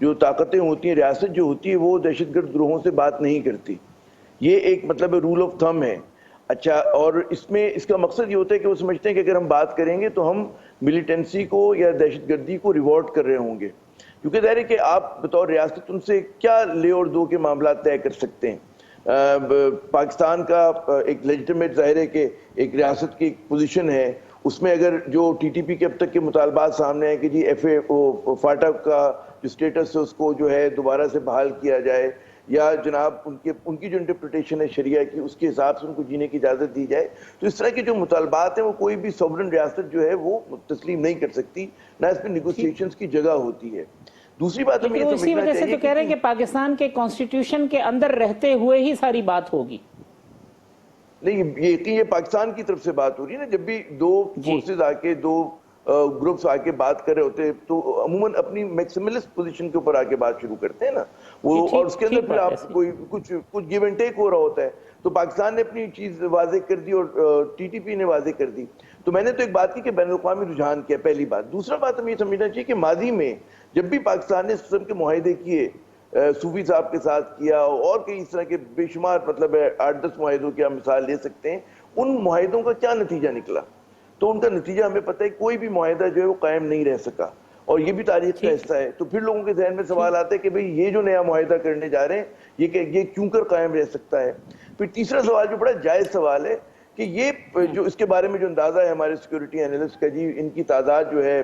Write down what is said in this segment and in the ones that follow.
جو طاقتیں ہوتی ہیں، ریاست جو ہوتی ہے وہ دہشت گرد گروہوں سے بات نہیں کرتی. یہ ایک مطلب رول آف تھم ہے. اچھا، اور اس میں اس کا مقصد یہ ہوتا ہے کہ وہ سمجھتے ہیں کہ اگر ہم بات کریں گے تو ہم ملیٹنسی کو یا دہشت گردی کو ریوارڈ کر رہے ہوں گے، کیونکہ ظاہر ہے کہ آپ بطور ریاست ان سے کیا لے اور دو کے معاملات طے کر سکتے ہیں. پاکستان کا ایک لیجٹمیٹ ظاہر ہے کہ ایک ریاست کی ایک پوزیشن ہے، اس میں اگر جو ٹی ٹی پی کے اب تک کے مطالبات سامنے ہیں کہ جی ایف اے فاٹا کا جو اسٹیٹس ہے اس کو جو ہے دوبارہ سے بحال کیا جائے، یا جناب ان کی جو انٹرپریٹیشن ہے شریعہ کی اس کے حساب سے ان کو جینے کی اجازت دی جائے، تو اس طرح کے جو مطالبات ہیں وہ کوئی بھی سوورن ریاست جو ہے وہ تسلیم نہیں کر سکتی، نہ اس میں نیگوسیشنز کی جگہ ہوتی ہے. دوسری بات ہمیں یہ اسی سمجھنا وجہ سے چاہیے تو کہہ رہے ہیں کہ پاکستان کے کانسٹیٹیوشن کے اندر رہتے ہوئے ہی ساری بات ہوگی. نہیں، یہ پاکستان کی طرف سے بات ہو رہی ہے نا. جب بھی دو فورسز آ کے، دو گروپس آ کے بات کر رہے ہوتے ہیں تو عموماً اپنی میکسیملسٹ پوزیشن کے اوپر آ کے بات شروع کرتے ہیں نا وہ، اور اس کے اندر پھر آپ کوئی کچھ گیو اینڈ ٹیک ہو رہا ہوتا ہے. تو پاکستان نے اپنی چیز واضح کر دی اور ٹی ٹی پی نے واضح کر دی. تو میں نے تو ایک بات کی کہ بین الاقوامی رجحان کیا، پہلی بات. دوسرا بات ہمیں یہ سمجھنا چاہیے کہ ماضی میں جب بھی پاکستان نے اس قسم کے معاہدے کیے، صوفی صاحب کے ساتھ کیا اور کئی اس طرح کے بے شمار مطلب 8-10 معاہدوں کی ہم مثال لے سکتے ہیں، ان معاہدوں کا کیا نتیجہ نکلا؟ تو ان کا نتیجہ ہمیں پتہ ہے کوئی بھی معاہدہ جو ہے وہ قائم نہیں رہ سکا، اور یہ بھی تاریخ کا حصہ ہے. تو پھر لوگوں کے ذہن میں سوال آتا ہے کہ بھئی یہ جو نیا معاہدہ کرنے جا رہے ہیں یہ کیوں کر قائم رہ سکتا ہے؟ پھر تیسرا سوال جو بڑا جائز سوال ہے کہ یہ جو اس کے بارے میں جو اندازہ ہے ہمارے سیکیورٹی اینالسٹ کا، جی ان کی تعداد جو ہے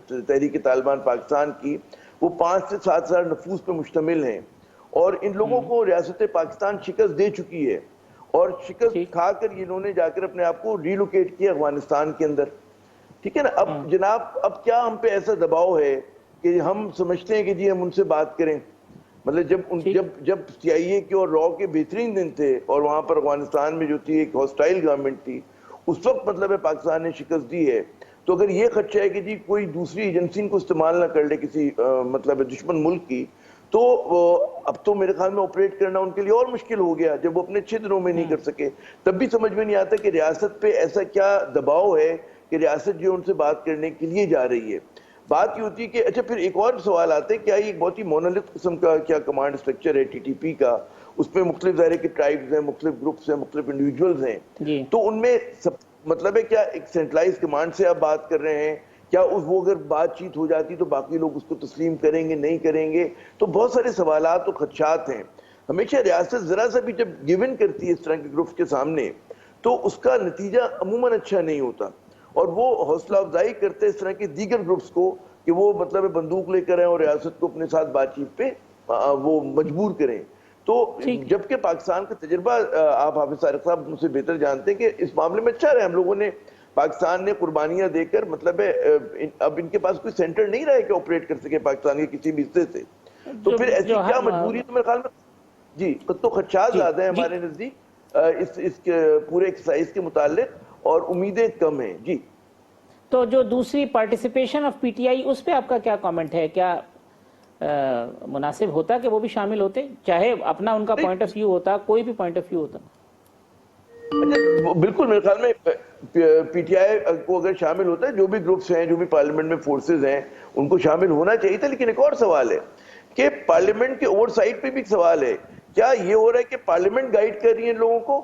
تحریک طالبان پاکستان کی وہ 5 سے 7 ہزار نفوس پہ مشتمل ہیں، اور ان لوگوں کو ریاست پاکستان شکست دے چکی ہے، اور شکست کھا کر انہوں نے جا کر اپنے آپ کو ریلوکیٹ کیا افغانستان کے اندر. ٹھیک ہے نا. اب جناب اب کیا ہم پہ ایسا دباؤ ہے کہ ہم سمجھتے ہیں کہ جی ہم ان سے بات کریں؟ مطلب جب سی آئی اے کے اور را کے بہترین دن تھے اور وہاں پر افغانستان میں جو تھی ایک ہاسٹائل گورنمنٹ تھی، اس وقت مطلب ہے پاکستان نے شکست دی ہے. تو اگر یہ خدشہ ہے کہ جی کوئی دوسری ایجنسی کو استعمال نہ کر لے کسی مطلب دشمن ملک کی، تو اب تو میرے خیال میں آپریٹ کرنا ان کے لیے اور مشکل ہو گیا جب وہ اپنے اچھے دنوں میں نہیں کر سکے. تب بھی سمجھ میں نہیں آتا کہ ریاست پہ ایسا کیا دباؤ ہے کہ ریاست جو ان سے بات کرنے کے لیے جا رہی ہے. بات یہ ہوتی ہے کہ اچھا پھر ایک اور سوال آتے ہیں، کیا یہ ایک بہت ہی مونولتھ قسم کا کیا کمانڈ اسٹرکچر ہے ٹی ٹی پی کا؟ اس میں مختلف ظاہر کے ٹرائبز ہیں، مختلف گروپس ہیں، مختلف انڈیویجولز ہیں. تو ان میں مطلب ہے کیا ایک سینٹرلائز کمانڈ سے آپ بات کر رہے ہیں؟ کیا وہ اگر بات چیت ہو جاتی تو باقی لوگ اس کو تسلیم کریں گے نہیں کریں گے؟ تو بہت سارے سوالات اور خدشات ہیں. ہمیشہ ریاست ذرا سا بھی جب گیون کرتی ہے اس طرح کے گروپس کے سامنے تو اس کا نتیجہ عموماً اچھا نہیں ہوتا، اور وہ حوصلہ افزائی کرتے اس طرح کے دیگر گروپس کو کہ وہ مطلب بندوق لے کر آئیں اور ریاست کو اپنے ساتھ بات چیت پہ وہ مجبور کریں. تو جبکہ پاکستان کا تجربہ آپ حافظ طارق صاحب مجھ سے بہتر جانتے ہیں کہ اس معاملے میں اچھا رہا. ہم لوگوں نے پاکستان نے قربانیاں دے کر مطلب ہے اب ان کے پاس کوئی سینٹر نہیں رہا ہے کہ آپریٹ کر سکے پاکستان کے کسی بھی حصے سے. تو پھر ایسی کیا مجبوری ہے؟ تو میرے خیال میں جی تو خدشات زیادہ ہیں ہمارے نزدیک اس پورے ایکسرسائز کے متعلق، اور امیدیں کم ہیں. جی تو جو دوسری participation of P T I, اس پہ آپ کا کیا کامنٹ ہے؟ کیا مناسب ہوتا کہ وہ بھی شامل ہوتے، چاہے اپنا ان کا پوائنٹ آف ویو ہوتا، کوئی بھی پوائنٹ آف ویو ہوتا؟ بالکل میرے خیال میں پی ٹی آئی کو اگر شامل ہوتا ہے، جو بھی گروپس ہیں، جو بھی پارلیمنٹ میں فورسز ہیں، ان کو شامل ہونا چاہیے تھا. لیکن ایک اور سوال ہے کہ پارلیمنٹ کے اوور سائٹ پہ بھی ایک سوال ہے، کیا یہ ہو رہا ہے کہ پارلیمنٹ گائیڈ کر رہی ہے لوگوں کو،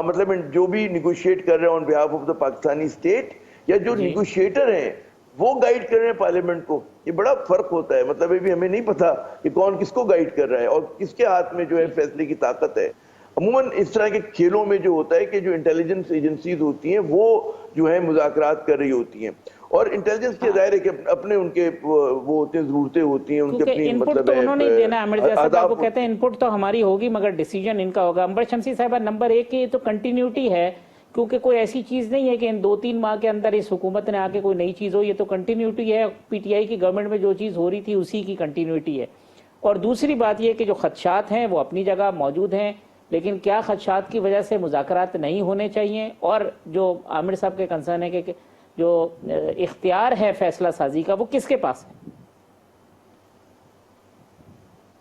مطلب جو بھی نیگوشیٹ کر رہے ہیں on behalf of the Pakistani state, یا جو نیگوشیٹر ہیں وہ گائیڈ کر رہے ہیں پارلیمنٹ کو؟ یہ بڑا فرق ہوتا ہے. مطلب ابھی ہمیں نہیں پتا کہ کون کس کو گائیڈ کر رہا ہے اور کس کے ہاتھ میں جو ہے فیصلے کی طاقت ہے. عموماً اس طرح کے کھیلوں میں جو ہوتا ہے کہ جو انٹیلیجنس ایجنسیز ہوتی ہیں وہ جو ہے مذاکرات کر رہی ہوتی ہیں، اور انٹیلیجنس کے ظاہر ہے کہ اپنے ان کے وہ ہوتے ہیں، ضرورتیں ہوتی ہیں ان کے اپنی، مطلب تو انہوں نے دینا ہے. امرزا صاحب آپ کو کہتے ہیں انپٹ تو ہماری ہوگی مگر ڈیسیجن ان کا ہوگا. امبر شمسی صاحبہ، نمبر 1 کی تو کنٹینیوٹی ہے، کیونکہ کوئی ایسی چیز نہیں ہے کہ ان 2-3 ماہ کے اندر اس حکومت نے آ کے کوئی نئی چیز ہو. یہ تو کنٹینیوٹی ہے، پی ٹی آئی کی گورنمنٹ میں جو چیز ہو رہی تھی اسی کی کنٹینیوٹی ہے. اور دوسری بات یہ کہ جو خدشات ہیں وہ اپنی جگہ موجود ہیں، لیکن کیا خدشات کی وجہ سے مذاکرات نہیں ہونے چاہیے؟ اور جو عامر صاحب کے کنسرن ہے کہ جو اختیار ہے فیصلہ سازی کا وہ کس کے پاس ہے؟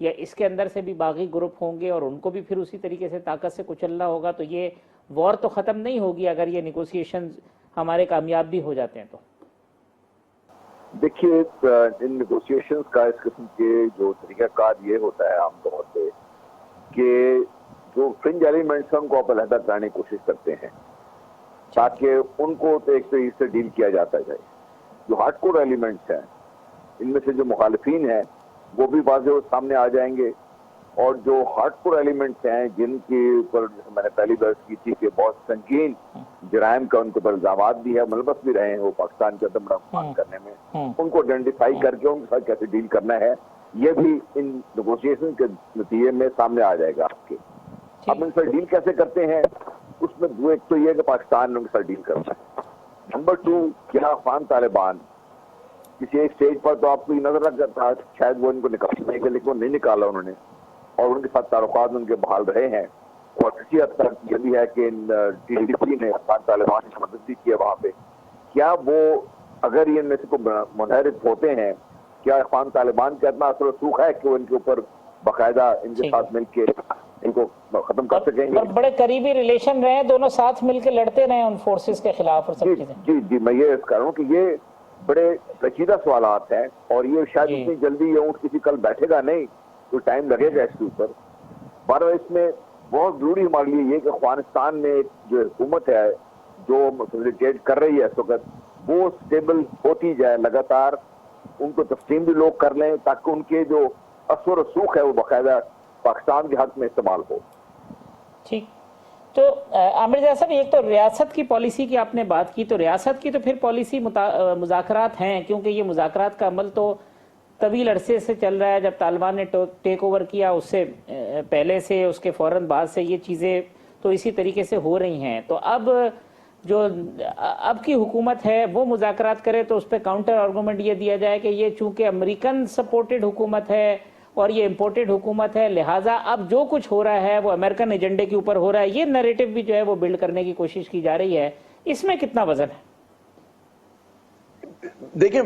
یا اس کے اندر سے بھی باغی گروپ ہوں گے اور ان کو بھی پھر اسی طریقے سے طاقت سے کچلنا ہوگا؟ تو یہ وار تو ختم نہیں ہوگی اگر یہ نیگوسیشنز ہمارے کامیاب بھی ہو جاتے ہیں تو؟ دیکھیے ان نیگوسیشنز کا اس قسم کے جو طریقہ کار یہ ہوتا ہے عام طور پہ کہ جو فرنج ایلیمنٹس ہیں ان کو آپ علیحدہ کرنے کی کوشش کرتے ہیں تاکہ ان کو تو ایک طریقے سے ڈیل کیا جاتا جائے. جو ہارڈ کور ایلیمنٹس ہیں ان میں سے جو مخالفین ہیں وہ بھی واضح سامنے آ جائیں گے, اور جو ہارڈ کور ایلیمنٹس ہیں جن کے اوپر میں نے پہلی بحث کی تھی کہ بہت سنگین جرائم کا ان کے اوپر الزامات بھی ہے, ملبس بھی رہے ہیں وہ پاکستان کے عدم رحمان کرنے میں, ان کو آئیڈینٹیفائی کر کے ان کے ساتھ کیسے ڈیل کرنا ہے یہ بھی ان نیگوشیشن کے نتیجے میں سامنے آ جائے گا آپ کے. اب ان سے ڈیل کیسے کرتے ہیں اس میں دو, ایک تو یہ کہ پاکستان ان کے ساتھ ڈیل کرتا ہے, نمبر 2 کیا افغان طالبان کسی ایک سٹیج پر تو آپ کو یہ نظر رکھ تھا شاید وہ ان کو نکالنے کے لیکن وہ نہیں نکالا انہوں نے, اور ان کے ساتھ تعلقات ان کے بحال رہے ہیں, اور کسی حد تک یہ بھی ہے کہ ٹی ڈی پی نے افغان طالبان کی مدد بھی کی ہے وہاں پہ. کیا وہ اگر یہ ان میں سے کو منحرف ہوتے ہیں کیا افغان طالبان کا اتنا اثر و رسوخ ہے کہ وہ ان کے اوپر باقاعدہ ان کے ساتھ مل کے ان کو ختم کر سکیں گے؟ اور بڑے قریبی ریلیشن رہے, دونوں ساتھ مل کے لڑتے رہے ان فورسز کے خلاف اور سب چیزیں. جی میں یہ کہہ رہا ہوں کہ یہ بڑے پیچیدہ سوالات ہیں اور یہ شاید اتنی جلدی یہ اونٹ کسی کل بیٹھے گا نہیں, تو ٹائم لگے گا اس کے اوپر. بارہ اس میں بہت ضروری ہمارے لیے یہ کہ افغانستان میں جو حکومت ہے جو فیسیلیٹیٹ کر رہی ہے اس وقت وہ اسٹیبل ہوتی جائے لگاتار, ان کو تقسیم بھی لوگ کر لیں تاکہ ان کے جو اثر و رسوخ ہے وہ باقاعدہ پاکستان کے حق میں استعمال ہو. ٹھیک, تو عامر رضا صاحب ایک تو ریاست کی پالیسی کی آپ نے بات کی, تو ریاست کی تو پھر پالیسی مذاکرات ہیں, کیونکہ یہ مذاکرات کا عمل تو طویل عرصے سے چل رہا ہے. جب طالبان نے ٹیک اوور کیا اس سے پہلے سے, اس کے فوراً بعد سے یہ چیزیں تو اسی طریقے سے ہو رہی ہیں. تو اب کی حکومت ہے وہ مذاکرات کرے تو اس پہ کاؤنٹر آرگومنٹ یہ دیا جائے کہ یہ چونکہ امریکن سپورٹڈ حکومت ہے اور یہ امپورٹڈ حکومت ہے, لہٰذا اب جو کچھ ہو رہا ہے وہ امریکن ایجنڈے کے اوپر ہو رہا ہے. یہ نیریٹو بھی جو ہے وہ بلڈ کرنے کی کوشش کی جا رہی ہے, اس میں کتنا وزن ہے؟ دیکھیں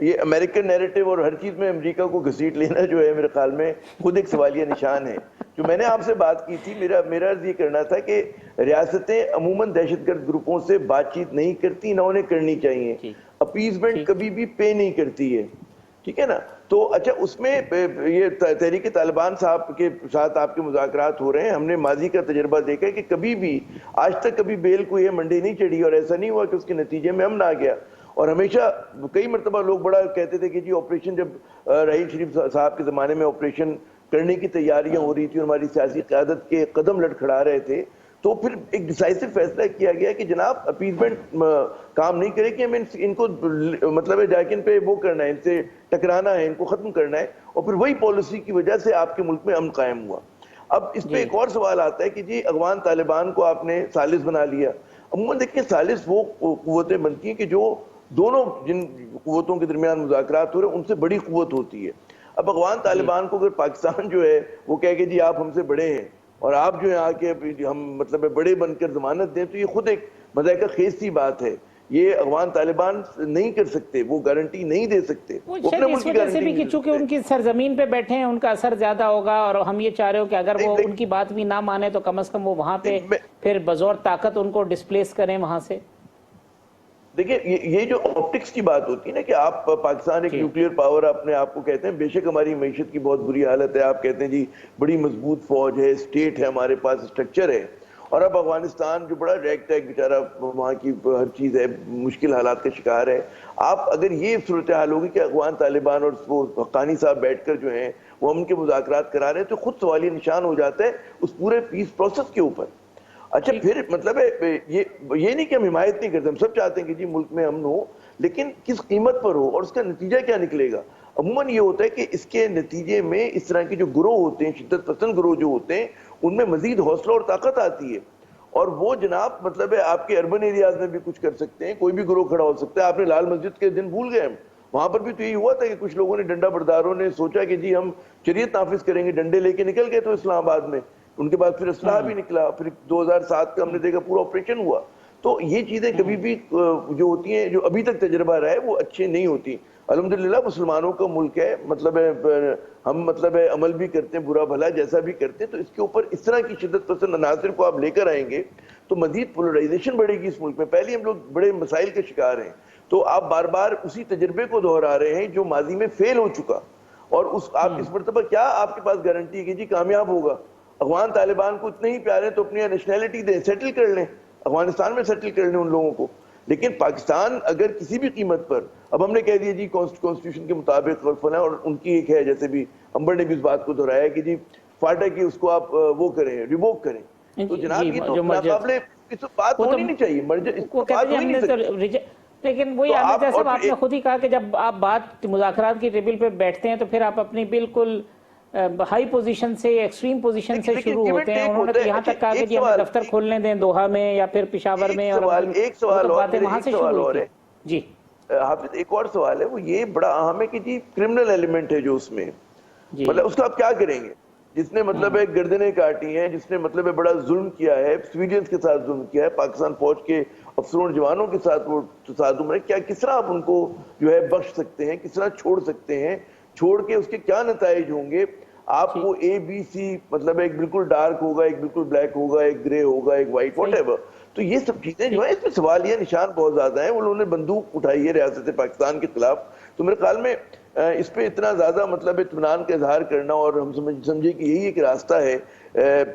یہ امریکن نیریٹو اور ہر چیز میں امریکہ کو گھسیٹ لینا جو ہے میرے خیال میں خود ایک سوالیہ نشان ہے. جو میں نے آپ سے بات کی تھی, میرا عرض یہ کرنا تھا کہ ریاستیں عموماً دہشت گرد گروپوں سے بات چیت نہیں کرتی, نہ انہیں کرنی چاہیے. اپیزمنٹ کبھی بھی پے نہیں کرتی ہے, ٹھیک ہے نا. تو اچھا اس میں یہ تحریک طالبان صاحب کے ساتھ آپ کے مذاکرات ہو رہے ہیں, ہم نے ماضی کا تجربہ دیکھا ہے کہ کبھی بھی آج تک کبھی بیل کو یہ منڈی نہیں چڑھی اور ایسا نہیں ہوا کہ اس کے نتیجے میں امن آ گیا. اور ہمیشہ کئی مرتبہ لوگ بڑا کہتے تھے کہ جی آپریشن, جب رحیل شریف صاحب کے زمانے میں آپریشن کرنے کی تیاریاں ہو رہی تھی اور ہماری سیاسی قیادت کے قدم لڑکھڑا رہے تھے, تو پھر ایک ڈیسائسو فیصلہ کیا گیا کہ جناب اپیزمنٹ کام نہیں کرے کہ ہمیں ان کو مطلب ہے جاکن پہ وہ کرنا ہے, ان سے ٹکرانا ہے, ان کو ختم کرنا ہے, اور پھر وہی پالیسی کی وجہ سے آپ کے ملک میں امن قائم ہوا. اب اس پہ ایک اور سوال آتا ہے کہ جی افغان طالبان کو آپ نے ثالث بنا لیا. عموماً دیکھیں ثالث وہ قوتیں بنتی ہیں کہ جو دونوں جن قوتوں کے درمیان مذاکرات ہو رہے ہیں ان سے بڑی قوت ہوتی ہے. اب افغان طالبان کو اگر پاکستان جو ہے وہ کہے کہ جی آپ ہم سے بڑے ہیں اور آپ جو ہے آ کے ہم مطلب بڑے بن کر ضمانت دیں, تو یہ خود ایک مذائقہ خیز سی بات ہے. یہ افغان طالبان نہیں کر سکتے, وہ گارنٹی نہیں دے سکتے. وہ شاید اس وجہ سے بھی کہ چونکہ ان کی سرزمین پہ بیٹھے ہیں ان کا اثر زیادہ ہوگا, اور ہم یہ چاہ رہے ہو کہ اگر وہ ان کی بات بھی نہ مانے تو کم از کم وہ وہاں پہ پھر بزور طاقت ان کو ڈسپلیس کریں وہاں سے. دیکھیں یہ جو آپٹکس کی بات ہوتی ہے نا کہ آپ پاکستان ایک نیوکلیئر پاور اپنے آپ کو کہتے ہیں, بے شک ہماری معیشت کی بہت بری حالت ہے, آپ کہتے ہیں جی بڑی مضبوط فوج ہے, اسٹیٹ ہے, ہمارے پاس اسٹرکچر ہے, اور اب افغانستان جو بڑا ریگ ٹیگ بیچارہ وہاں کی ہر چیز ہے, مشکل حالات کا شکار ہے. آپ اگر یہ صورتحال ہوگی کہ افغان طالبان اور وہ حقانی صاحب بیٹھ کر جو ہیں وہ ہم کے مذاکرات کرا رہے ہیں, تو خود سوالیہ نشان ہو جاتا ہے اس پورے پیس پروسیس کے اوپر. اچھا پھر مطلب ہے یہ نہیں کہ ہم حمایت نہیں کرتے, ہم سب چاہتے ہیں کہ جی ملک میں امن ہو, لیکن کس قیمت پر ہو اور اس کا نتیجہ کیا نکلے گا. عموماً یہ ہوتا ہے کہ اس کے نتیجے میں اس طرح کے جو گروہ ہوتے ہیں, شدت پسند گروہ جو ہوتے ہیں, ان میں مزید حوصلہ اور طاقت آتی ہے, اور وہ جناب مطلب ہے آپ کے اربن ایریاز میں بھی کچھ کر سکتے ہیں, کوئی بھی گروہ کھڑا ہو سکتا ہے. آپ نے لال مسجد کے دن بھول گئے, ہم وہاں پر بھی تو یہی ہوا تھا کہ کچھ لوگوں نے, ڈنڈا برداروں نے سوچا کہ جی ہم شریعت نافذ کریں گے, ڈنڈے لے کے نکل گئے تو اسلام آباد میں, ان کے بعد پھر اسلحہ بھی نکلا, پھر 2007 کا ہم نے دیکھا پورا آپریشن ہوا. تو یہ چیزیں کبھی بھی جو ہوتی ہیں, جو ابھی تک تجربہ رہا ہے, وہ اچھے نہیں ہوتی. الحمدللہ مسلمانوں کا ملک ہے، مطلب ہے ہم مطلب ہے عمل بھی کرتے ہیں، برا بھلا جیسا بھی کرتے ہیں، تو اس کے اوپر اس طرح کی شدت پسند عناصر کو آپ لے کر آئیں گے تو مزید پولرائزیشن بڑھے گی اس ملک میں۔ پہلے ہم لوگ بڑے مسائل کے شکار ہیں، تو آپ بار بار اسی تجربے کو دہرا رہے ہیں جو ماضی میں فیل ہو چکا، اور آپ اس مرتبہ کیا آپ کے پاس گارنٹی ہے کہ جی کامیاب ہوگا؟ افغان طالبان کو اتنے ہی پیارے تو اپنی نیشنلٹی دیں، سیٹل کر لیں، افغانستان میں سیٹل کر لیں ان لوگوں کو۔ لیکن پاکستان اگر کسی بھی قیمت پر، اب ہم نے کہہ دیا جی کانسٹیٹیوشن کے مطابق فلاں، اور ان کی ایک ہے جیسے بھی امبر نے بھی اس بات کو دہرایا کہ جی فاٹا کی اس کو آپ وہ کریں، ریووک کریں، تو جناب یہ تو ناقابل اس بات ہونی نہیں چاہیے، بات ہونی نہیں سکتی۔ لیکن وہی عامر جیسا آپ نے خود ہی کہا کہ جب آپ بات مذاکرات کی ٹیبل پہ بیٹھتے ہیں تو پھر آپ اپنی بالکل ہائی پوزیشن سے، ایکسٹریم پوزیشن سے شروع ہوتے ہیں۔ انہوں نے تو یہاں تک کہا کہ جی ہمیں دفتر کھولنے دیں دوحہ میں یا پھر پشاور میں، اور ایک سوال اور وہاں سے شروع ہوئی تھی۔ جی حافظ، ایک اور سوال ہے، وہ یہ بڑا اہم ہے کہ جی کرمنل ایلیمنٹ ہے جو اس میں، مطلب اس کو آپ کیا کریں گے؟ جس نے مطلب ہے گردنیں کاٹی ہیں، جس نے مطلب ہے بڑا ظلم کیا ہے، سویڈینز کے ساتھ ظلم کیا ہے، پاکستان فوج کے افسروں جوانوں کے ساتھ وہ تصادم ہے، کیا کس طرح آپ ان کو جو ہے بخش سکتے ہیں؟ کس طرح چھوڑ سکتے ہیں؟ چھوڑ کے اس کے کیا نتائج ہوں گے؟ آپ کو اے بی سی مطلب ایک بالکل ڈارک ہوگا، ایک بالکل بلیک ہوگا، ایک گرے ہوگا، ایک وائٹ، واٹ ایور۔ تو یہ سب چیزیں جو ہیں اس میں سوالیہ نشان بہت زیادہ ہیں۔ انہوں نے بندوق اٹھائی ہے ریاست پاکستان کے خلاف، تو میرے خیال میں اس پہ اتنا زیادہ مطلب اطمینان کا اظہار کرنا اور ہم سمجھے کہ یہی ایک راستہ ہے،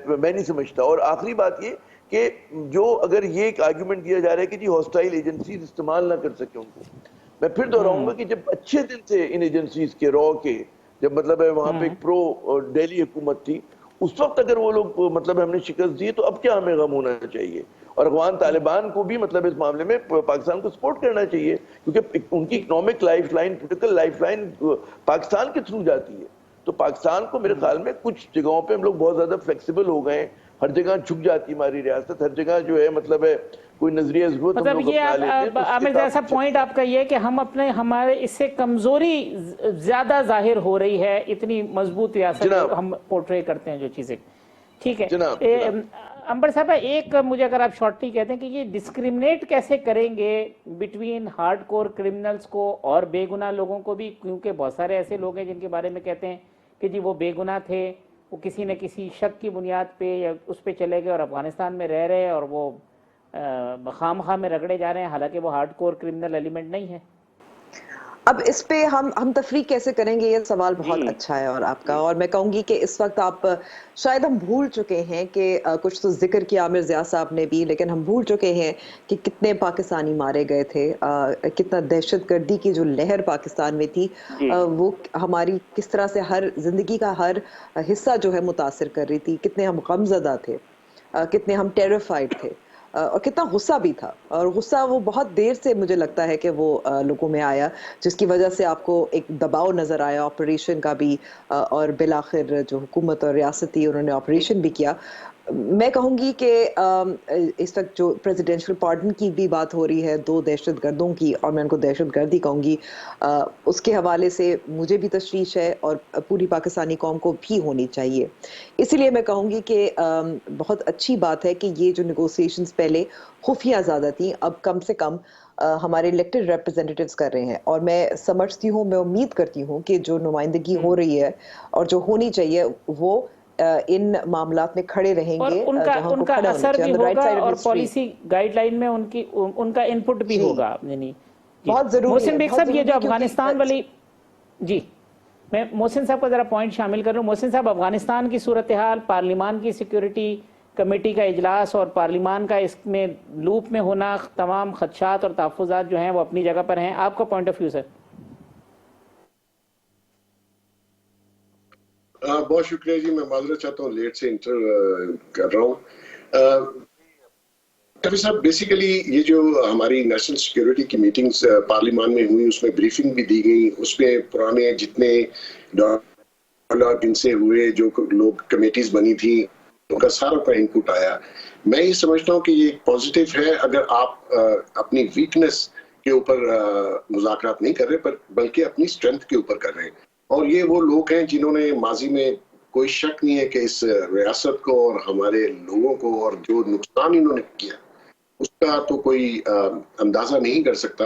میں نہیں سمجھتا۔ اور آخری بات یہ کہ جو اگر یہ ایک آرگیومنٹ دیا جا رہا ہے کہ جی ہاسٹائل ایجنسیز استعمال نہ کر سکے ان کو، میں پھر دہراؤں گا کہ جب اچھے دن تھے ان ایجنسیز کے، رو کے، جب مطلب ہے وہاں پہ ایک پرو ڈیلی حکومت تھی، اس وقت اگر وہ لوگ مطلب ہم نے شکست دی تو اب کیا ہمیں غم ہونا چاہیے؟ اور افغان طالبان کو بھی مطلب اس معاملے میں پاکستان کو سپورٹ کرنا چاہیے، کیونکہ ان کی economic life line, political life line Pakistan کے تھرو جاتی ہے۔ تو پاکستان کو میرے خیال میں کچھ جگہوں پہ ہم لوگ بہت زیادہ فلیکسیبل ہو گئے ہیں، ہر جگہ جھک جاتی ہماری ریاست، ہر جگہ جو ہے مطلب ہے کوئی نظریہ ضرورت ہم لوگ اپنا لیتے ہیں۔ عامر جیسا پوائنٹ آپ کا یہ کہ ہم ہمارے اس سے کمزوری زیادہ ظاہر ہو رہی ہے، اتنی مضبوط ریاست ہم پورٹرے کرتے ہیں جو چیزیں۔ ٹھیک ہے امبر صاحب، ایک مجھے اگر آپ شارٹلی کہتے ہیں کہ یہ ڈسکریمنیٹ کیسے کریں گے بٹوین ہارڈ کور کرمنلز کو اور بے گناہ لوگوں کو بھی، کیونکہ بہت سارے ایسے لوگ ہیں جن کے بارے میں کہتے ہیں کہ جی وہ بے گناہ تھے، وہ کسی نہ کسی شک کی بنیاد پہ یا اس پہ چلے گئے اور افغانستان میں رہ رہے اور وہ خام خواہ میں رگڑے جا رہے ہیں، حالانکہ وہ ہارڈ کور کرمنل ایلیمنٹ نہیں ہے۔ اب اس پہ ہم تفریق کیسے کریں گے؟ یہ سوال بہت اچھا ہے اور آپ کا، اور میں کہوں گی کہ اس وقت آپ شاید ہم بھول چکے ہیں کہ کچھ تو ذکر کیا عامر ضیاء صاحب نے بھی، لیکن ہم بھول چکے ہیں کہ کتنے پاکستانی مارے گئے تھے، کتنا دہشت گردی کی جو لہر پاکستان میں تھی وہ ہماری کس طرح سے ہر زندگی کا ہر حصہ جو ہے متاثر کر رہی تھی، کتنے ہم غمزدہ تھے، کتنے ہم ٹیریفائڈ تھے، اور کتنا غصہ بھی تھا۔ اور غصہ وہ بہت دیر سے مجھے لگتا ہے کہ وہ لوگوں میں آیا، جس کی وجہ سے آپ کو ایک دباؤ نظر آیا آپریشن کا بھی، اور بالآخر جو حکومت اور ریاستی انہوں نے آپریشن بھی کیا۔ میں کہوں گی کہ اس وقت جو پریزیڈینشل پارڈن کی بھی بات ہو رہی ہے 2 دہشت گردوں کی، اور میں ان کو دہشت گردی کہوں گی، اس کے حوالے سے مجھے بھی تشویش ہے اور پوری پاکستانی قوم کو بھی ہونی چاہیے۔ اسی لیے میں کہوں گی کہ بہت اچھی بات ہے کہ یہ جو نیگوسیشنز پہلے خفیہ زیادہ تھیں، اب کم سے کم ہمارے الیکٹڈ ریپرزینٹیوز کر رہے ہیں، اور میں سمجھتی ہوں، میں امید کرتی ہوں کہ جو نمائندگی ہو رہی ہے اور جو ہونی چاہیے وہ ان معاملات میں کھڑے رہیں گے، اور ان کا اثر بھی ہوگا اور پالیسی گائیڈ لائن میں ان کا انپٹ بھی ہوگا۔ یعنی بہت ضروری ہے۔ محسن بیگ صاحب، یہ جو افغانستان والی، جی میں محسن صاحب کا ذرا پوائنٹ شامل کر رہا ہوں۔ محسن صاحب، افغانستان کی صورتحال، پارلیمان کی سیکیورٹی کمیٹی کا اجلاس اور پارلیمان کا اس میں لوپ میں ہونا، تمام خدشات اور تحفظات جو ہیں وہ اپنی جگہ پر ہیں، آپ کا پوائنٹ آف ویو سر؟ بہت شکریہ جی، میں معذرت چاہتا ہوں لیٹ سے انٹر کر رہا ہوں۔ کبھی صاحب، بیسیکلی یہ جو ہماری نیشنل سیکیورٹی کی میٹنگز پارلیمان میں ہوئی، اس میں بریفنگ بھی دی گئی، اس میں پرانے جتنے جن سے ہوئے جو لوگ کمیٹیز بنی تھی ان کا سارا کا انپٹ آیا۔ میں یہ سمجھتا ہوں کہ یہ ایک پازیٹیو ہے اگر آپ اپنی ویکنس کے اوپر مذاکرات نہیں کر رہے بلکہ اپنی اسٹرینتھ کے اوپر کر رہے ہیں، اور یہ وہ لوگ ہیں جنہوں نے ماضی میں، کوئی شک نہیں ہے کہ اس ریاست کو اور ہمارے لوگوں کو اور جو نقصان انہوں نے کیا اس کا تو کوئی اندازہ نہیں کر سکتا۔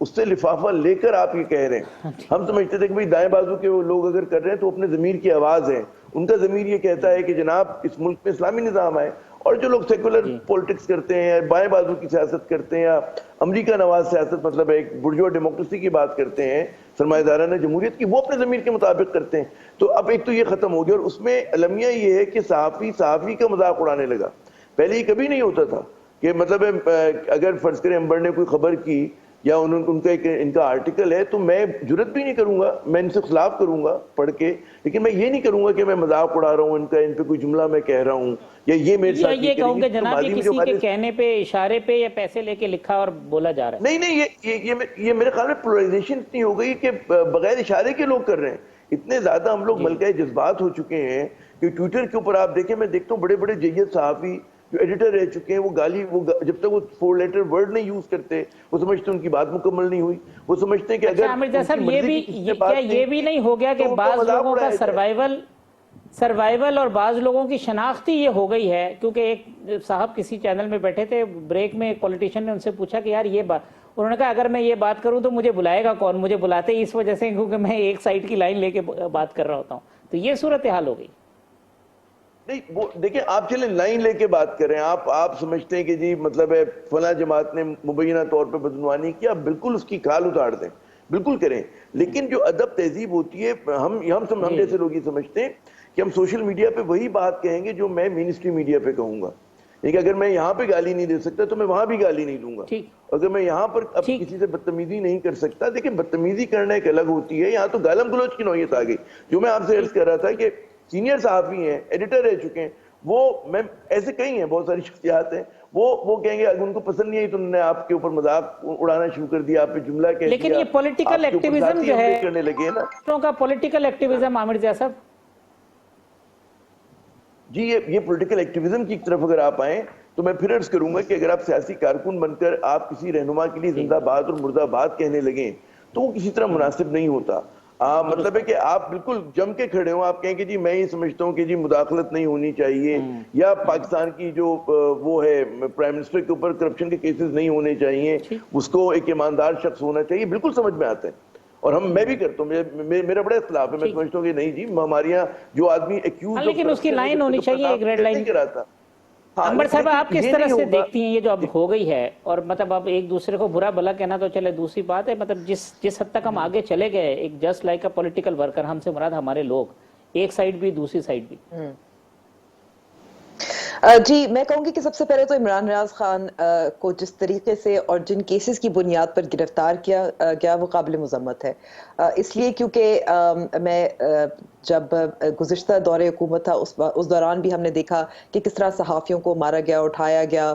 اس سے لفافہ لے کر آپ یہ کہہ رہے ہیں. ہم سمجھتے تھے کہ بھئی دائیں بازو کے وہ لوگ اگر کر رہے ہیں تو اپنے ضمیر کی آواز ہے, ان کا ضمیر یہ کہتا ہے کہ جناب اس ملک میں اسلامی نظام آئے. اور جو لوگ سیکولر پولیٹکس کرتے ہیں, بائیں بازو کی سیاست کرتے ہیں, یا امریکہ نواز سیاست, مطلب ایک برجوہ ڈیموکریسی کی بات کرتے ہیں, سرمایہ دارانہ جمہوریت کی, وہ اپنے ضمیر کے مطابق کرتے ہیں. تو اب ایک تو یہ ختم ہو گیا, اور اس میں المیہ یہ ہے کہ صحافی کا مذاق اڑانے لگا. پہلے یہ کبھی نہیں ہوتا تھا کہ مطلب اگر فرض کریں امبر نے کوئی خبر کی یا ان کا ان کا آرٹیکل ہے تو میں جرت بھی نہیں کروں گا, میں ان سے خلاف کروں گا پڑھ کے, لیکن میں یہ نہیں کروں گا کہ میں مذاق اڑا رہا ہوں ان پہ کوئی جملہ میں کہہ رہا ہوں یا یہ میرے ساتھ یہ کہوں کہ جناب یہ کسی کے کہنے پہ, اشارے پہ یا پیسے لے کے لکھا اور بولا جا رہا ہے. نہیں, یہ میرے خیال میں پولرائزیشن اتنی ہو گئی کہ بغیر اشارے کے لوگ کر رہے ہیں. اتنے زیادہ ہم لوگ ملکہ جذبات ہو چکے ہیں کہ ٹویٹر کے اوپر آپ دیکھیں, میں دیکھتا ہوں بڑے بڑے جید صحافی جو ایڈیٹر رہ چکے ہیں, وہ جب تک وہ 4 لیٹر ورڈ نہیں یوز کرتے وہ سمجھتے ان کی بات مکمل نہیں ہوئی. وہ سمجھتے ہیں کہ اگر عامر جان صاحب یہ بھی نہیں ہو گیا کہ بعض لوگوں کا سروائیول اور بعض لوگوں کی شناختی یہ ہو گئی ہے, کیونکہ ایک صاحب کسی چینل میں بیٹھے تھے, بریک میں ایک پولیٹیشین نے ان سے پوچھا کہ یار یہ بات, انہوں نے کہا اگر میں یہ بات کروں تو مجھے بلائے گا کون, مجھے بلاتے ہی اس وجہ سے کیونکہ میں ایک سائڈ کی لائن لے کے بات کر رہا ہوتا ہوں. تو یہ صورتحال ہو گئی. نہیں وہ دیکھیں, آپ چلیں لائن لے کے بات کریں, آپ سمجھتے ہیں کہ جی مطلب ہے فلاں جماعت نے مبینہ طور پہ بدعنوانی کی, آپ بالکل اس کی کھال اتار دیں, بالکل کریں. لیکن جو ادب تہذیب ہوتی ہے, ہم جیسے لوگ یہ سمجھتے ہیں کہ ہم سوشل میڈیا پہ وہی بات کہیں گے جو میں مین اسٹریم میڈیا پہ کہوں گا. لیکن اگر میں یہاں پہ گالی نہیں دے سکتا تو میں وہاں بھی گالی نہیں دوں گا. اگر میں یہاں پر اب کسی سے بدتمیزی نہیں کر سکتا, دیکھیں بدتمیزی کرنا ایک الگ ہوتی ہے, یہاں تو گالم گلوچ کی نوعیت آ گئی. جو میں آپ سے عرض کر رہا تھا کہ سینئر صحافی ہیں, ایڈیٹر رہ چکے ہیں, وہ میں ایسے کئی ہیں, بہت ساری شخصیات ہیں, وہ کہیں گے اگر ان کو پسند نہیں آئی تو انہوں نے آپ کے اوپر مذاق اڑانا شروع کر دیا, آپ پہ جملہ کہہ دیا. لیکن یہ پولیٹیکل ایکٹیویزم جو ہے کرنے لگے نا, کا پولیٹیکل ایکٹیویزم عامر جان صاحب, جی یہ پولیٹیکل ایکٹیویزم کی طرف اگر آپ آئیں تو میں پھر عرض کروں گا کہ اگر آپ سیاسی کارکن بن کر آپ کسی رہنما کے لیے زندہ باد اور مردہ باد کہنے لگیں تو وہ کسی طرح مناسب نہیں ہوتا. مطلب ہے کہ آپ بالکل جم کے کھڑے ہوں, آپ کہیں کہ جی میں یہ سمجھتا ہوں کہ جی مداخلت نہیں ہونی چاہیے, یا پاکستان کی جو وہ ہے پرائم منسٹر کے اوپر کرپشن کے کیسز نہیں ہونے چاہیے, اس کو ایک ایماندار شخص ہونا چاہیے, بالکل سمجھ میں آتے ہیں. اور میں بھی کرتا ہوں, میرا بڑا اختلاف ہے, میں سمجھتا ہوں کہ نہیں جی ہمارے یہاں جو آدمی ایکیوز, لیکن اس کی لائن ہونی چاہیے, ایک ریڈ لائن. عمر صاحب آپ کس طرح سے دیکھتی ہیں یہ جو اب ہو گئی ہے, اور مطلب اب ایک دوسرے کو برا بھلا کہنا تو چلے دوسری بات ہے, مطلب جس حد تک ہم آگے چلے گئے, ایک just like a political worker, ہم سے مراد ہمارے لوگ, ایک سائیڈ بھی دوسری سائیڈ بھی. جی میں کہوں گی کہ سب سے پہلے تو عمران ریاض خان کو جس طریقے سے اور جن کیسز کی بنیاد پر گرفتار کیا گیا وہ قابل مذمت ہے, اس لیے کیونکہ میں جب گزشتہ دور حکومت تھا اس دوران بھی ہم نے دیکھا کہ کس طرح صحافیوں کو مارا گیا, اٹھایا گیا,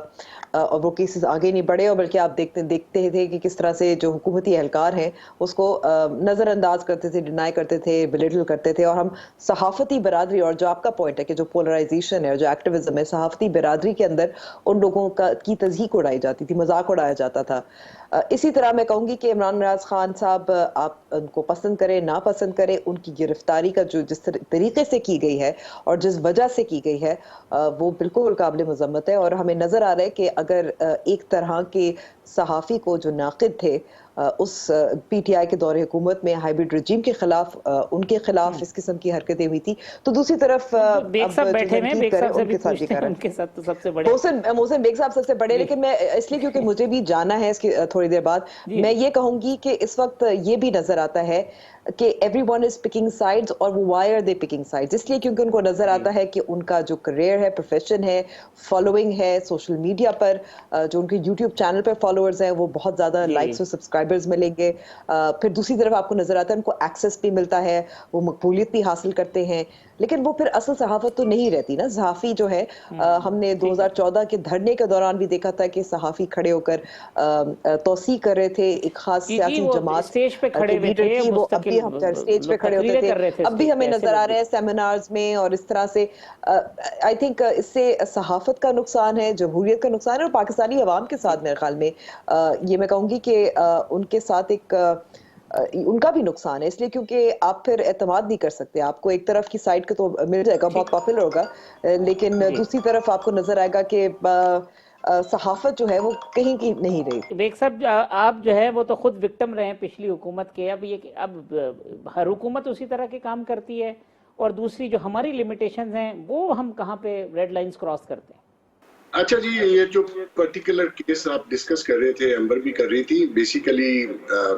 اور وہ کیسز آگے نہیں بڑھے, اور بلکہ آپ دیکھتے تھے کہ کس طرح سے جو حکومتی اہلکار ہیں اس کو نظر انداز کرتے تھے, ڈینائی کرتے تھے, بلیٹل کرتے تھے. اور ہم صحافتی برادری, اور جو آپ کا پوائنٹ ہے کہ جو پولرائزیشن ہے, جو ایکٹیویزم ہے, صحافتی برادری کے اندر ان لوگوں کی تضحیق اڑائی جاتی تھی, مذاق اڑایا جاتا تھا. اسی طرح میں کہوں گی کہ عمران ریاض خان صاحب, آپ ان کو پسند کریں نہ پسند کریں, ان کی گرفتاری کا جو جس طریقے سے کی گئی ہے اور جس وجہ سے کی گئی ہے وہ بالکل قابل مذمت ہے. اور ہمیں نظر آ رہا ہے کہ اگر ایک طرح کے صحافی کو جو ناقد تھے اس پی ٹی آئی کے دور حکومت میں ہائیبرڈ رجیم کے خلاف, ان کے خلاف اس قسم کی حرکتیں ہوئی تھی, تو دوسری طرف محسن بیگ صاحب سب سے بڑے. لیکن میں اس لیے کیونکہ مجھے بھی جانا ہے اس کی تھوڑی دیر بعد, میں یہ کہوں گی کہ اس وقت یہ بھی نظر آتا ہے کہ everyone is picking sides, اور وہ why are they picking sides, اس لیے کیونکہ ان کو نظر آتا ہے کہ ان کا جو کریئر ہے, پروفیشن ہے, فالوئنگ ہے سوشل میڈیا پر, جو ان کے یوٹیوب چینل پر فالوورز ہیں وہ بہت زیادہ لائکس اور سبسکرائبرز ملیں گے. پھر دوسری طرف آپ کو نظر آتا ہے ان کو ایکسس بھی ملتا ہے, وہ مقبولیت بھی حاصل کرتے ہیں, لیکن وہ پھر اصل صحافت تو نہیں رہتی نا. صحافی جو ہے, ہم نے 2014 کے دھرنے کے دوران بھی دیکھا تھا کہ صحافی کھڑے ہو کر توثیق کر رہے تھے ایک خاص سیاسی جماعت کے لیڈر کی, وہ اب بھی ہم اسٹیج پہ کھڑے ہوتے تھے, اب بھی ہمیں نظر آ رہے ہیں سیمینارز میں, اور اس طرح سے آئی تھنک اس سے صحافت کا نقصان ہے, جمہوریت کا نقصان ہے, اور پاکستانی عوام کے ساتھ میرے خیال میں یہ میں کہوں گی کہ ان کے ساتھ ایک ان کا بھی نقصان ہے, اس لیے کیونکہ آپ پھر اعتماد نہیں کر سکتے. آپ کو ایک طرف کی سائڈ کا تو مل جائے گا, بہت پاپولر ہوگا, لیکن دوسری طرف آپ کو نظر آئے گا کہ صحافت جو ہے وہ کہیں کی نہیں رہی. بیگ صاحب آپ جو ہے وہ تو خود وکٹم رہے ہیں پچھلی حکومت کے. اب یہ اب ہر حکومت اسی طرح کے کام کرتی ہے, اور دوسری جو ہماری لمیٹیشنز ہیں وہ ہم کہاں پہ ریڈ لائنز کراس کرتے ہیں؟ اچھا جی, یہ جو پرٹیکولر کیس آپ ڈسکس کر رہے تھے, امبر بھی کر رہی تھی, بیسیکلی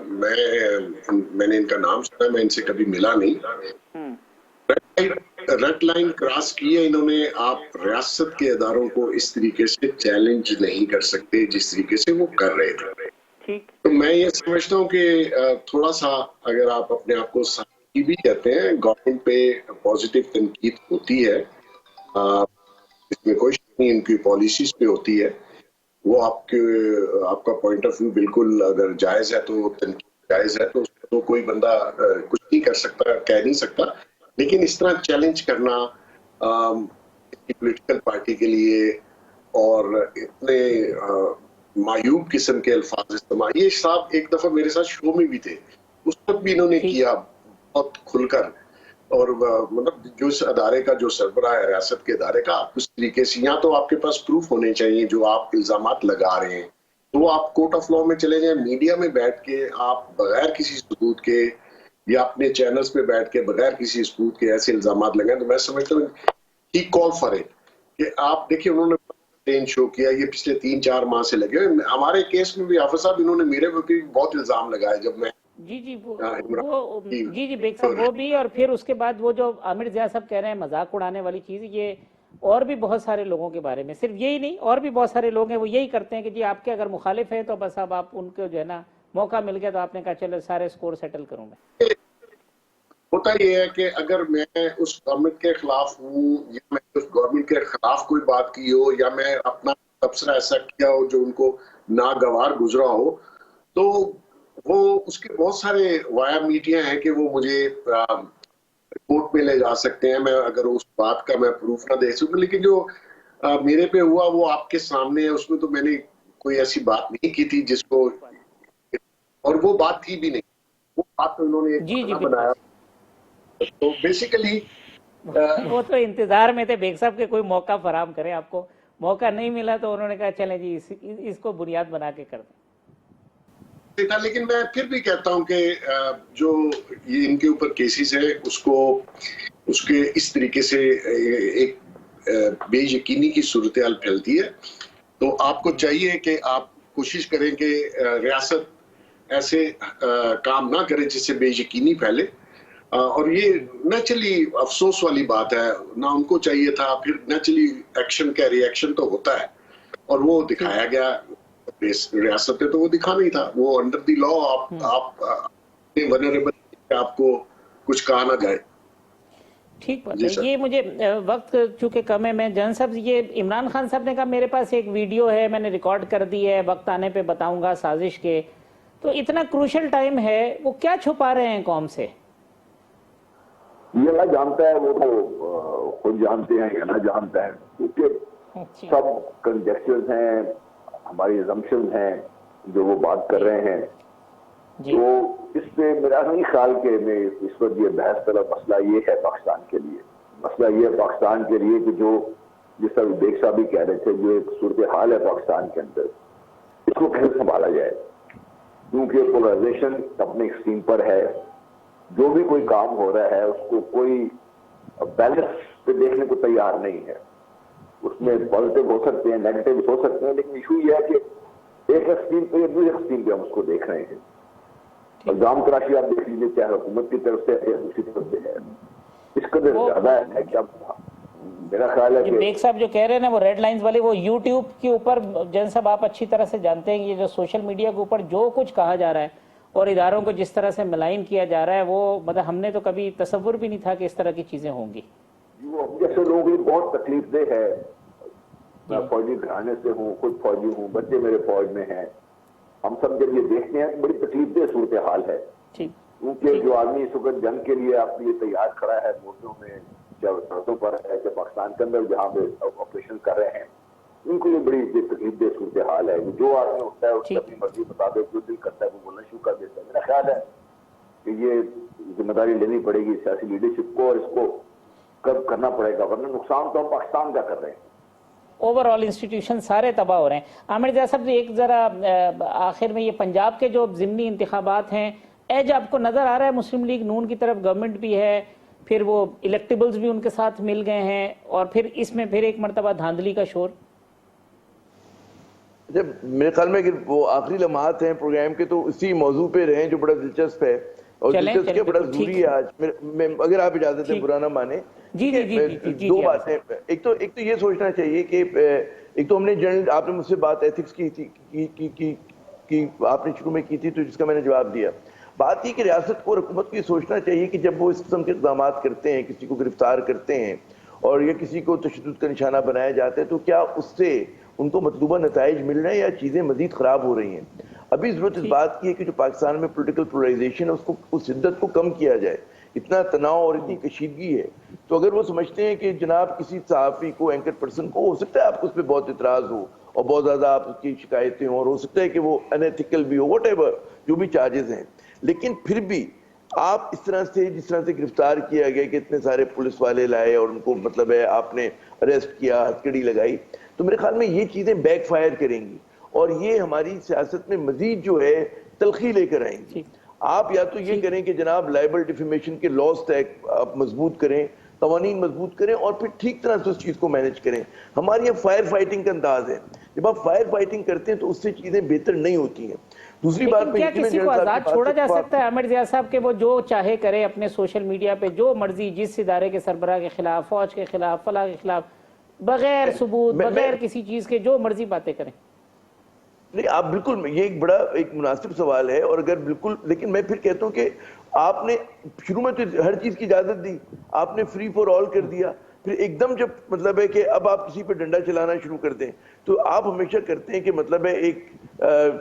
میں نے ان کا نام سنا, میں ان سے کبھی ملا نہیں. ریڈ لائن کراس کی ہے انہوں نے. آپ ریاست کے اداروں کو اس طریقے سے چیلنج نہیں کر سکتے جس طریقے سے وہ کر رہے تھے. تو میں یہ سمجھتا ہوں کہ تھوڑا سا اگر آپ اپنے آپ کو سچی بھی کہتے ہیں, گورنمنٹ پہ پازیٹیو تنقید ہوتی ہے, اس میں کوئی شک نہیں, ان کی پالیسیز پہ ہوتی ہے, وہ آپ کا پوائنٹ آف ویو بالکل اگر جائز ہے تو تنقید جائز ہے, تو اس کو کوئی بندہ کچھ نہیں کر سکتا, کہہ نہیں سکتا. لیکن اس طرح چیلنج کرنا پولیٹیکل پارٹی کے لیے اور اتنے معیوب قسم کے الفاظ استعمال, یہ صاحب ایک دفعہ میرے ساتھ شو میں بھی تھے, اس وقت بھی انہوں نے کیا بہت کھل کر, اور مطلب جو اس ادارے کا جو سربراہ ہے ریاست کے ادارے کا, اس طریقے سے یا تو آپ کے پاس پروف ہونے چاہیے جو آپ الزامات لگا رہے ہیں, تو آپ کورٹ آف لا میں چلے جائیں, میڈیا میں بیٹھ کے آپ بغیر کسی ثبوت کے یا اپنے چینلز پہ بیٹھ کے بغیر کسی ثبوت کے ایسے الزامات لگائیں, تو میں سمجھتا ہوں ہی کال فار اٹ. کہ آپ دیکھیں انہوں نے ٹرین شو کیا, یہ پچھلے 3-4 ماہ سے لگے. ہمارے کیس میں بھی حافظ صاحب انہوں نے میرے پر بھی بہت الزام لگائے جب میں جی بیگ صاحب وہ بھی, اور پھر اس کے بعد وہ جو عامر ضیاء صاحب کہہ رہے ہیں مذاق اڑانے والی چیز, یہ اور بھی بہت سارے لوگوں کے بارے میں, صرف یہی نہیں اور بھی بہت سارے لوگ ہیں وہ یہی کرتے ہیں کہ جی آپ کے اگر مخالف ہیں تو بس اب آپ ان کو جو ہے نا موقع مل گیا تو آپ نے کہا چلو سارے سکور سیٹل کروں میں. ہوتا یہ ہے کہ اگر میں اس گورنمنٹ کے خلاف ہوں یا میں اس گورنمنٹ کے خلاف کوئی بات کی ہو یا میں اپنا تبصرہ ایسا کیا ہو جو ان کو ناگوار گزرا ہو, تو وہ اس کے بہت سارے وایا میڈیا ہیں کہ وہ مجھے کورٹ میں لے جا سکتے ہیں, میں اگر اس بات کا میں پروف نہ دے سکوں. لیکن جو میرے پہ ہوا وہ آپ کے سامنے ہے, اس میں تو میں نے کوئی ایسی بات نہیں کی تھی جس کو, اور وہ بات تھی بھی نہیں, وہ بات انہوں نے ایک بنایا. تو بیسیکلی وہ تو انتظار میں تھے بیگ صاحب کے کوئی موقع فراہم کرے, آپ کو موقع نہیں ملا تو انہوں نے کہا چلیں جی اس کو بنیاد بنا کے کر دیں. لیکن میں پھر بھی کہتا ہوں کہ جو یہ ان کے اوپر کیسز ہے اس کے اس طریقے سے ایک بے یقینی کی صورتحال پھیلتی ہے. تو آپ کو چاہیے کہ آپ کوشش کریں کہ ریاست ایسے کام نہ کرے جس سے بے یقینی پھیلے, اور یہ نیچرلی افسوس والی بات ہے, نہ ان کو چاہیے تھا. پھر نیچرلی ایکشن کا ری ایکشن تو ہوتا ہے, اور وہ دکھایا گیا ریاست پہ, تو وہ دکھا نہیں تھا. وہ انڈر دی لا آپ ونریبل, آپ کو کچھ کہا نہ جائے. ٹھیک بات ہے. یہ مجھے وقت چونکہ کم ہے, میں جان صاحب یہ عمران خان صاحب نے کہا میرے پاس ایک ویڈیو ہے میں نے ریکارڈ کر دی ہے, وقت آنے پہ بتاؤں گا سازش کے, تو اتنا کروشل ٹائم ہے وہ کیا چھپا رہے ہیں قوم سے؟ یہ اللہ جانتا ہے, وہ تو خود جانتے ہیں یا نہ جانتا ہے, کیونکہ سب کنجیکچرز ہیں, ہماری assumptions ہیں جو وہ بات کر رہے ہیں. تو اس پہ میرا نہیں خیال کہ میں اس وقت یہ بحث طلب مسئلہ یہ ہے پاکستان کے لیے, مسئلہ یہ ہے پاکستان کے لیے کہ جو جس طرح بیگ صاحب بھی کہہ رہے تھے, جو ایک صورتحال ہے پاکستان کے اندر, اس کو کیسے سنبھالا جائے. کیونکہ پولرائزیشن اپنے ایکسٹریم پر ہے, جو بھی کوئی کام ہو رہا ہے اس کو کوئی بیلنس پہ دیکھنے کو تیار نہیں ہے. اس میں پازیٹیو ہو سکتے ہیں, نیگیٹو ہو سکتے ہیں, لیکن ایشو یہ ہے کہ ایک ایکسٹریم پہ یا دوسرے ایکسٹریم پہ ہم اس کو دیکھ رہے ہیں. الزام تراشی آپ دیکھ لیجیے, چاہے حکومت کی طرف سے یا دوسری طرف سے ہے, اس قدر زیادہ ہے کہ اب میرا خیال ہے کہ بیگ صاحب جو کہہ رہے ہیں نا وہ ریڈ لائنز والے, وہ یوٹیوب کے اوپر جن صاحب آپ اچھی طرح سے جانتے ہیں, یہ جو سوشل میڈیا کے اوپر جو کچھ کہا جا رہا ہے اور اداروں کو جس طرح سے ملائن کیا جا رہا ہے, وہ مطلب ہم نے تو کبھی تصور بھی نہیں تھا کہ اس طرح کی چیزیں ہوں گی. وہ جیسے لوگوں کے بہت تکلیف دہ ہے. میں فوجی گھرانے سے ہوں, خود فوجی ہوں, بچے میرے فوج میں ہیں. ہم سب جب یہ دیکھتے ہیں بڑی تکلیف دہ صورتحال ہے, کیونکہ جو آدمی اس وقت جنگ کے لیے آپ یہ تیار کھڑا ہے موٹروں میں, چاہے سڑکوں پر ہے, چاہے پاکستان کے اندر جہاں پہ آپریشن کر رہے ہیں, ان کو یہ بڑی تکلیف دہ صورتحال ہے. جو آدمی ہوتا ہے اس کو اپنی مرضی بتا دے, جو دل کرتا ہے وہ بولنا شروع کر دیتا ہے. میرا خیال ہے کہ یہ ذمہ داری لینی پڑے گی سیاسی لیڈرشپ کو, اور اس کو کب کرنا پڑے گا, ورنہ نقصان تو ہم پاکستان کا کر رہے ہیں. اوور آل انسٹیٹیوشن سارے تباہ ہو رہے ہیں. عامر رضا صاحب ایک ذرا آخر میں یہ پنجاب کے جو ضمنی انتخابات ہیں ایج آپ کو نظر آ رہا ہے مسلم لیگ نون کی طرف گورنمنٹ بھی ہے, پھر وہ الیکٹیبلز بھی ان کے ساتھ مل گئے ہیں, اور پھر اس میں پھر ایک مرتبہ دھاندلی کا شور؟ جب میرے خیال میں اگر وہ آخری لمحات ہیں پروگرام کے تو اسی موضوع پہ رہیں جو بڑا دلچسپ ہے اور دلچسپ کیا بڑا ضروری ہے آج. اگر آپ اجازت ہے برا نہ مانے, دو باتیں. ایک تو یہ سوچنا چاہیے کہ ایک تو ہم نے جنرل, آپ نے مجھ سے بات ایتھکس کی تھی آپ نے شروع میں کی تھی تو جس کا میں نے جواب دیا. بات یہ کہ ریاست کو اور حکومت کو یہ سوچنا چاہیے کہ جب وہ اس قسم کے اقدامات کرتے ہیں, کسی کو گرفتار کرتے ہیں اور یا کسی کو تشدد کا نشانہ بنایا جاتا ہے, تو کیا اس سے ان کو مطلوبہ نتائج مل رہے ہیں یا چیزیں مزید خراب ہو رہی ہیں. ابھی ضرورت اس بات کی ہے کہ جو پاکستان میں پولیٹیکل پولرائزیشن ہے اس شدت کو کم کیا جائے. اتنا تناؤ اور اتنی کشیدگی ہے, تو اگر وہ سمجھتے ہیں کہ جناب کسی صحافی کو, اینکر پرسن کو, ہو سکتا ہے آپ کو اس پہ بہت اعتراض ہو اور بہت زیادہ آپ اس کی شکایتیں ہوں اور ہو سکتا ہے کہ وہ انیتھیکل بھی ہو, واٹ ایور جو بھی چارجز ہیں, لیکن پھر بھی آپ اس طرح سے جس طرح سے گرفتار کیا گیا کہ اتنے سارے پولیس والے لائے اور ان کو مطلب ہے آپ نے اریسٹ کیا, ہتھکڑی لگائی, تو میرے خیال میں یہ چیزیں بیک فائر کریں گی اور یہ ہماری سیاست میں مزید جو ہے تلخی لے کر آئیں گی. آپ یا تو یہ کریں کہ جناب لائبل ڈیفیمیشن کے لاز آپ مضبوط کریں, قوانین مضبوط کریں اور پھر ٹھیک طرح سے اس چیز کو مینج کریں. ہماری یہ فائر فائٹنگ کا انداز ہے, جب آپ فائر فائٹنگ کرتے ہیں تو اس سے چیزیں بہتر نہیں ہوتی ہیں. دوسری بات, کیا کسی کو آزاد چھوڑا جا سکتا ہے عامر ضیاء صاحب کہ وہ جو چاہے کرے اپنے سوشل میڈیا پہ جو مرضی, جس ادارے کے سربراہ کے خلاف, فوج کے خلاف, فلاں کے خلاف, بغیر ثبوت, بغیر کسی چیز کے جو مرضی باتیں کریں؟ نہیں, آپ بالکل, یہ ایک بڑا ایک مناسب سوال ہے, اور اگر بالکل, لیکن میں پھر کہتا ہوں کہ آپ نے شروع میں تو ہر چیز کی اجازت دی, آپ نے فری فار آل کر دیا, پھر ایک دم جب مطلب ہے کہ اب آپ کسی پہ ڈنڈا چلانا شروع کر دیں, تو آپ ہمیشہ کرتے ہیں کہ مطلب ہے ایک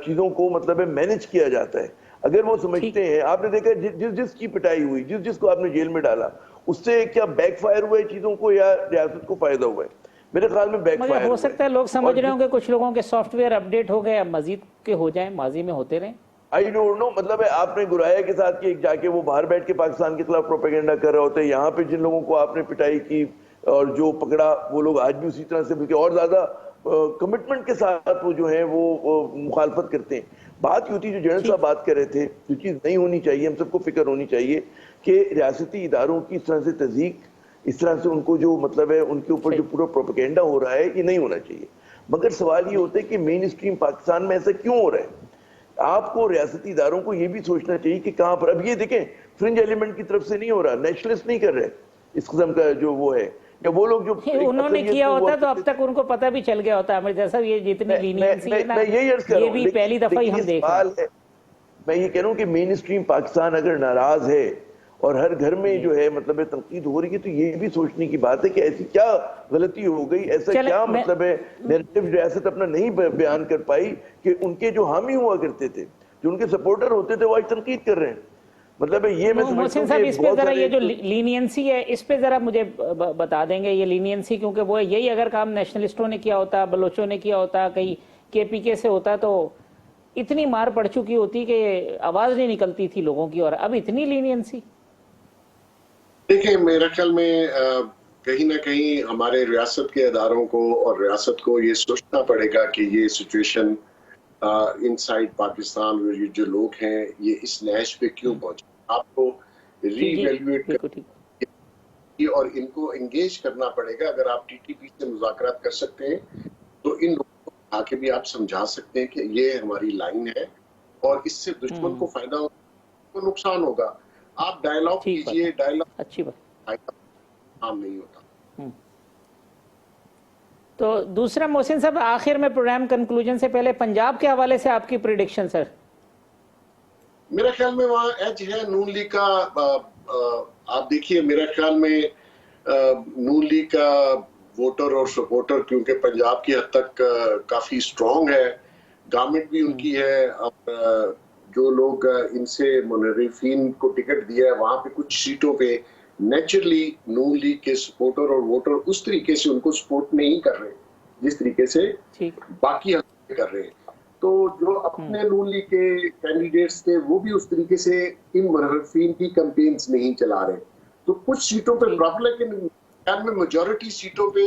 چیزوں کو مطلب ہے مینج کیا جاتا ہے. اگر وہ سمجھتے ہیں, آپ نے دیکھا جس کی پٹائی ہوئی, جس کو آپ نے جیل میں ڈالا, اس سے کیا بیک فائر ہوا ہے چیزوں کو یا ریاست کو فائدہ ہوا ہے؟ میرے خیال میں بیک فائر ہو سکتا ہے لوگ سمجھ رہے ہوں کہ کچھ لوگوں کے سافٹ ویئر اپڈیٹ ہو گئے, اب مزید کے ہو جائیں, ماضی میں ہوتے رہیں. آئی ڈونٹ نو, مطلب ہے آپ نے گرایا کے ساتھ کہ جا کے وہ باہر بیٹھ کے پاکستان کے خلاف پروپیگنڈا کر رہے ہوتے ہیں, یہاں پہ جن لوگوں کو آپ نے پٹائی کی اور جو پکڑا وہ لوگ آج بھی اسی طرح سے بلکہ اور زیادہ کمٹمنٹ کے ساتھ وہ جو ہیں وہ مخالفت کرتے ہیں. بات یہ ہوتی جو جنرل صاحب بات کر رہے تھے, جو چیز نہیں ہونی چاہیے, ہم سب کو فکر ہونی چاہیے کہ ریاستی اداروں کی اس طرح سے تضییق, اس طرح سے ان کو جو مطلب ہے ان کے اوپر جو پورا پروپیگنڈا ہو رہا ہے, یہ نہیں ہونا چاہیے. مگر سوال یہ ہوتا ہے کہ مین اسٹریم پاکستان میں ایسا کیوں ہو رہا ہے؟ آپ کو ریاستی اداروں کو یہ بھی سوچنا چاہیے کہ کہاں پر, اب یہ دیکھیں فرنج ایلیمنٹ کی طرف سے نہیں ہو رہا, نیشنلسٹ نہیں کر رہے اس قسم کا جو وہ ہے, یا وہ لوگ جو انہوں نے کیا ہوتا تو اب تک ان کو پتہ بھی چل گیا ہوتا. عامر جیسا یہ جتنی لینینسی ہے نا, یہ بھی پہلی دفعہ ہی ہم دیکھ رہے ہیں. میں یہ کہہ رہا ہوں کہ مین اسٹریم پاکستان اگر ناراض ہے اور ہر گھر میں جو ہے مطلب تنقید ہو رہی ہے, تو یہ بھی سوچنے کی بات ہے کہ ایسی کیا غلطی ہو گئی, ایسا کیا مطلب ہے نیریٹو ریاست اپنا نہیں بیان کر پائی کہ ان کے جو حامی ہوا کرتے تھے, جو ان کے سپورٹر ہوتے تھے, وہ آج تنقید کر رہے ہیں. مطلب یہ میں محسن صاحب اس پہ ذرا یہ جو لینینسی ہے اس پہ ذرا مجھے بتا دیں گے, یہ لینینسی کیونکہ وہ یہی اگر کام نیشنلسٹوں نے کیا ہوتا, بلوچوں نے کیا ہوتا, کہیں کے پی کے سے ہوتا, تو اتنی مار پڑ چکی ہوتی کہ آواز نہیں نکلتی تھی لوگوں کی, اور اب اتنی لینینسی. دیکھیں میرے خیال میں کہیں نہ کہیں ہمارے ریاست کے اداروں کو اور ریاست کو یہ سوچنا پڑے گا کہ یہ سچویشن ان سائڈ پاکستان میں جو لوگ ہیں یہ اس نہج پہ کیوں پہنچے. آپ کو ری ایویلویٹ اور ان کو انگیج کرنا پڑے گا. اگر آپ ٹی ٹی پی سے مذاکرات کر سکتے ہیں تو ان لوگوں کو آ کے بھی آپ سمجھا سکتے ہیں کہ یہ ہماری لائن ہے اور اس سے دشمن کو فائدہ ہوگا, کو نقصان ہوگا. آپ ڈائلاگ کیجئے, ڈائلاگ اچھی بات کام نہیں ہوتا. تو دوسرا محسن صاحب, آخر میں پروگرام کنکلوژن سے پہلے پنجاب کے حوالے سے آپ کی پریڈکشن سر. میرا خیال میں وہاں ایج ہے نون لیگ کا. آپ دیکھیے میرا خیال میں نون لیگ کا ووٹر اور سپورٹر کیونکہ پنجاب کی حد تک کافی سٹرونگ ہے, گورنمنٹ بھی ان کی ہے, اور جو لوگ ان سے منحرفین کو ٹکٹ دیا ہے وہاں پہ کچھ سیٹوں پہ نیچرلی نون لیگ کے سپورٹر اور ووٹر اس طریقے سے ان کو سپورٹ نہیں کر رہے جس طریقے سے باقی حد کر رہے ہیں. تو جو اپنے نون لیگ کے کینڈیڈیٹس تھے وہ بھی اس طریقے سے ان منحرفین کی کمپینز نہیں چلا رہے. تو کچھ سیٹوں پہ پرابلم, لیکن میجورٹی سیٹوں پہ